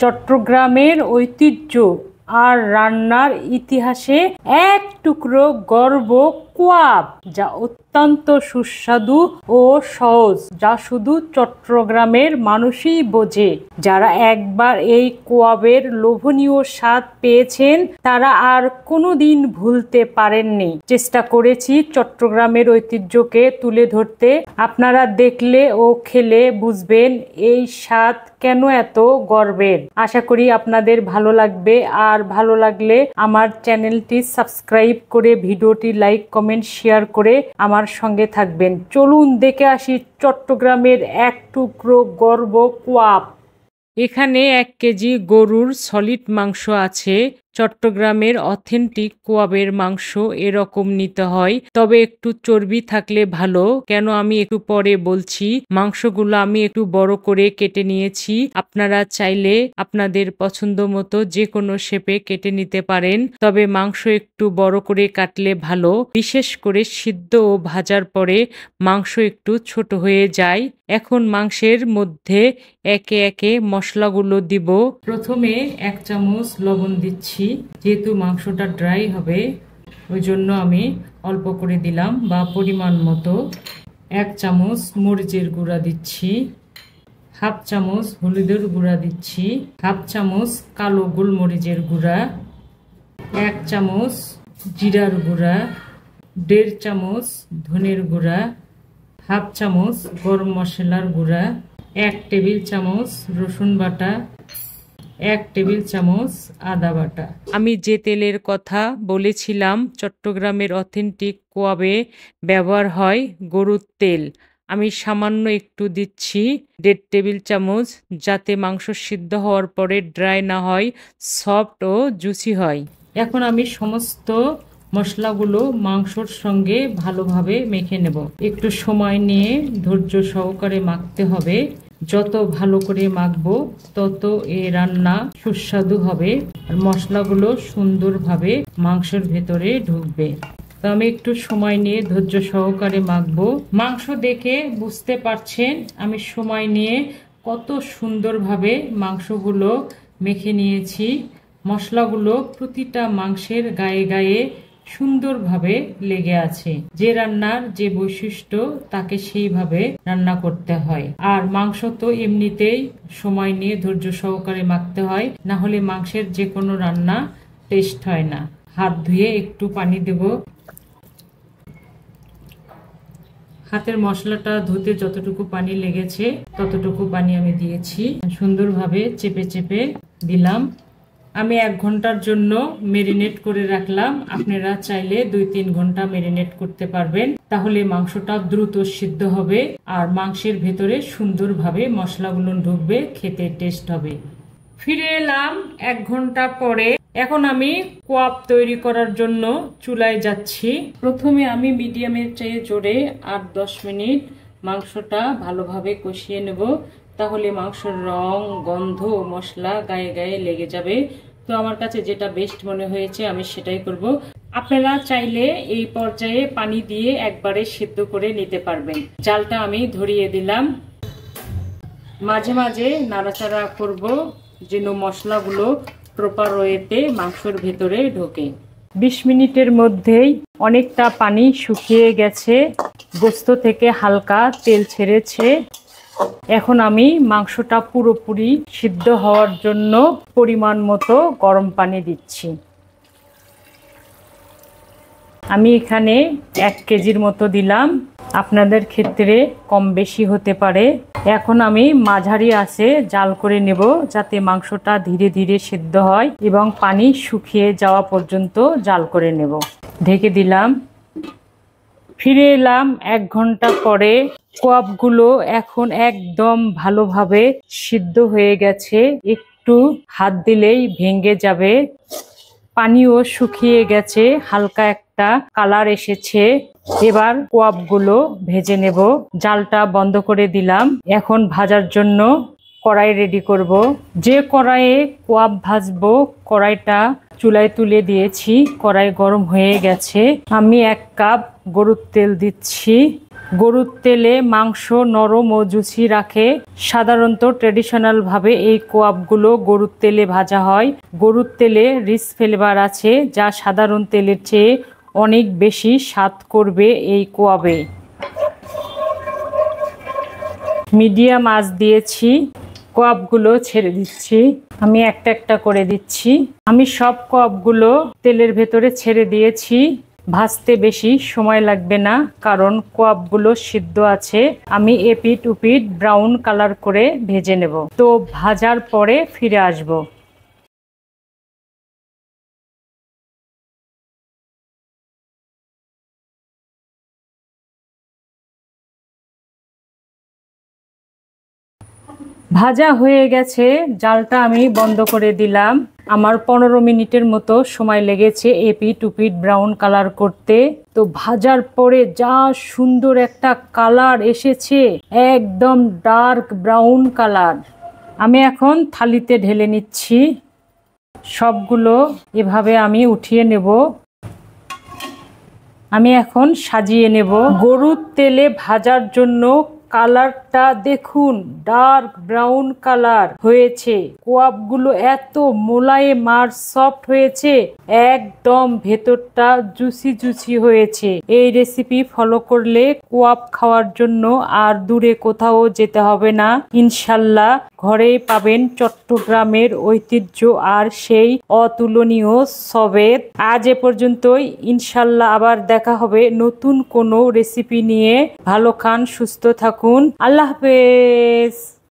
চট্টগ্রামের ঐতিহ্য আর রান্নার ইতিহাসে এক টুকরো গর্ব কোয়াব, যা অত্যন্ত সুস্বাদু ও সহজ, যা শুধু চট্টগ্রামের মানুষই বোঝে। যারা একবার এই কোয়াবের লোভনীয় স্বাদ পেয়েছেন তারা আর কোনোদিন ভুলতে পারেননি। চেষ্টা করেছি চট্টগ্রামের ঐতিহ্যকে তুলে ধরতে। আপনারা দেখলে ও খেলে বুঝবেন এই স্বাদ কেন এত গর্বের। আশা করি আপনাদের ভালো লাগবে, আর ভালো লাগলে আমার চ্যানেলটি সাবস্ক্রাইব করে ভিডিওটি লাইক কমেন্ট শেয়ার করে আমার সঙ্গে থাকবেন। চলুন দেখে আসি চট্টগ্রামের এক টুকরো গর্ব কোয়াব। এখানে 1 কেজি গরুর সলিড মাংস আছে। চট্টগ্রামের অথেন্টিক কোয়াবের মাংস এরকম নিতে হয়, তবে একটু চর্বি থাকলে ভালো। কেন আমি একটু পরে বলছি। মাংসগুলো আমি একটু বড় করে কেটে নিয়েছি। আপনারা চাইলে আপনাদের পছন্দ মতো যে কোনো শেপে কেটে নিতে পারেন, তবে মাংস একটু বড় করে কাটলে ভালো। বিশেষ করে সিদ্ধ ও ভাজার পরে মাংস একটু ছোট হয়ে যায়। এখন মাংসের মধ্যে একে একে মশলাগুলো দিব। প্রথমে 1 চামচ লবণ দিচ্ছি, যেহেতু মাংসটা ড্রাই হবে ওই জন্য আমি অল্প করে দিলাম, বা পরিমাণ মতো। 1 চামচ মরিচের গুঁড়া দিচ্ছি, 1/2 চামচ হলুদের গুঁড়া দিচ্ছি, 1/2 চামচ কালো গোলমরিচের গুঁড়া, 1 চামচ জিরার গুঁড়া, 1.5 চামচ ধনের গুঁড়া, 1/2 চামচ গরম মশলার গুঁড়া, 1 টেবিল চামচ রসুন বাটা, 1 টেবিল চামচ আদা বাটা। আমি যে তেলের কথা বলেছিলাম চট্টগ্রামের অথেন্টিক কোয়াবে ব্যবহার হয় গরুর তেল, আমি সামান্য একটু দিচ্ছি, 1.5 টেবিল চামচ, যাতে মাংস সিদ্ধ হওয়ার পরে ড্রাই না হয়, সফট ও জুসি হয়। এখন আমি সমস্ত মশলাগুলো মাংসর সঙ্গে ভালোভাবে মেখে নেব। একটু সময় নিয়ে ধৈর্য সহকারে মাখতে হবে। যত ভালো করে মাখবো তত এই রান্না সুস্বাদু হবে, আর মশলাগুলো সুন্দরভাবে মাংসের ভেতরে ঢুকবে। তো আমি একটু সময় নিয়ে ধৈর্য সহকারে মাখবো। মাংস দেখে বুঝতে পারছেন আমি সময় নিয়ে কত সুন্দরভাবে মাংসগুলো মেখে নিয়েছি। মশলাগুলো প্রতিটা মাংসের গায়ে গায়ে সুন্দরভাবে লেগে আছে। যে রান্নার যে বৈশিষ্ট্য তাকে সেইভাবে রান্না করতে হয়। আর মাংস তো এমনিতেই সময় নিয়ে ধৈর্য সহকারে মাখতে হয়, না হলে মাংসের যে কোনো রান্না টেস্ট হয় না। হাত ধুয়ে একটু পানি দেব। হাতের মশলাটা ধুতে যতটুকু পানি লেগেছে ততটুকু পানি আমি দিয়েছি। সুন্দরভাবে চেপে চেপে দিলাম। আমি 1 ঘন্টার জন্য মেরিনেট করে রাখলাম। আপনারা চাইলে 2-3 ঘন্টা মেরিনেট করতে পারবেন, তাহলে মাংসটা দ্রুত সিদ্ধ হবে আর মাংসের ভেতরে সুন্দরভাবে মশলাগুলো ঢুকবে, খেতে টেস্ট হবে। ফিরে এলাম 1 ঘন্টা পরে। এখন আমি কোয়াব তৈরি করার জন্য চুলায় যাচ্ছি। প্রথমে আমি মিডিয়ামের চেয়ে জোরে 8-10 মিনিট মাংসটা ভালোভাবে কষিয়ে নেব, তাহলে মাংসের রং, গন্ধ ও মশলা গায়ে গায়ে লেগে যাবে। তো আমার কাছে যেটা বেস্ট মনে হয়েছে আমি সেটাই করব। আপনারা চাইলে এই পর্যায়ে পানি দিয়ে একবারে সিদ্ধ করে নিতে পারবেন। জালটা আমি ধরিয়ে দিলাম। মাঝে মাঝে নাড়াচাড়া করব যেন মশলাগুলো প্রপার ওয়েতে মাংসের ভেতরে ঢোকে। 20 মিনিটের মধ্যেই অনেকটা পানি শুকিয়ে গেছে, গোস্ত থেকে হালকা তেল ছেড়েছে। এখন আমি মাংসটা পুরোপুরি সিদ্ধ হওয়ার জন্য পরিমাণ মতো গরম পানি দিচ্ছি। আমি এখানে 1 কেজির মতো দিলাম, আপনাদের ক্ষেত্রে কম বেশি হতে পারে। এখন আমি মাঝারি আঁচে জাল করে নেব, যাতে মাংসটা ধীরে ধীরে সিদ্ধ হয় এবং পানি শুকিয়ে যাওয়া পর্যন্ত জাল করে নেব। ঢেকে দিলাম। ফিরে এলাম 1 ঘন্টা পরে। কোয়াবগুলো এখন একদম ভালোভাবে সিদ্ধ হয়ে গেছে, একটু হাত দিলেই ভেঙে যাবে। পানিও শুকিয়ে গেছে, হালকা একটা কালার এসেছে। এবার কোয়াবগুলো ভেজে নেব। জালটা বন্ধ করে দিলাম। এখন ভাজার জন্য কড়াই রেডি করব। যে কড়াইয়ে কোয়াব ভাজবো কড়াইটা চুলায় তুলে দিয়েছি। কড়াই গরম হয়ে গেছে। আমি 1 কাপ গরুর তেল দিচ্ছি। গরুর তেলে মাংস নরম ও জুসি রাখে। সাধারণত ট্র্যাডিশনাল ভাবে এই কোয়াবগুলো গরুর তেলে ভাজা হয়। গরুর তেলে রিচ ফ্লেভার আছে যা সাধারণ তেলের চেয়ে অনেক বেশি স্বাদ করবে এই কোয়াবে। মিডিয়াম আঁচ দিয়েছি, কোয়াবগুলো ছেড়ে দিচ্ছি। আমি একটা একটা করে দিচ্ছি। আমি সব কোয়াবগুলো তেলের ভেতরে ছেড়ে দিয়েছি। ভাজতে বেশি সময় লাগবে না, কারণ কোয়াবগুলো সিদ্ধ আছে। আমি এপিট উপিট ব্রাউন কালার করে ভেজে নেব। তো ভাজার পরে ফিরে আসব। ভাজা হয়ে গেছে, জালটা আমি বন্ধ করে দিলাম। আমার 15 মিনিটের মতো সময় লেগেছে এপিট উপিট ব্রাউন কালার করতে। তো ভাজার পরে যা সুন্দর একটা কালার এসেছে, একদম ডার্ক ব্রাউন কালার। আমি এখন থালিতে ঢেলে নিচ্ছি। সবগুলো এভাবে আমি উঠিয়ে নেব। আমি এখন সাজিয়ে নেব। গরুর তেলে ভাজার জন্য কালারটা দেখুন, ডার্ক ব্রাউন কালার হয়েছে। কোয়াবগুলো এত মোলায়েম আর সফট হয়েছে, একদম ভেতরটা জুসি জুসি হয়েছে। এই রেসিপি ফলো করলে কোয়াব খাওয়ার জন্য আর দূরে কোথাও যেতে হবে না। ইনশাল্লাহ ঘরেই পাবেন চট্টগ্রামের ঐতিহ্য আর সেই অতুলনীয় সবেত। আজ এ পর্যন্তই। ইনশাল্লাহ আবার দেখা হবে নতুন কোনো রেসিপি নিয়ে। ভালো খান, সুস্থ থাকুন। আল্লাহ হাফেজ।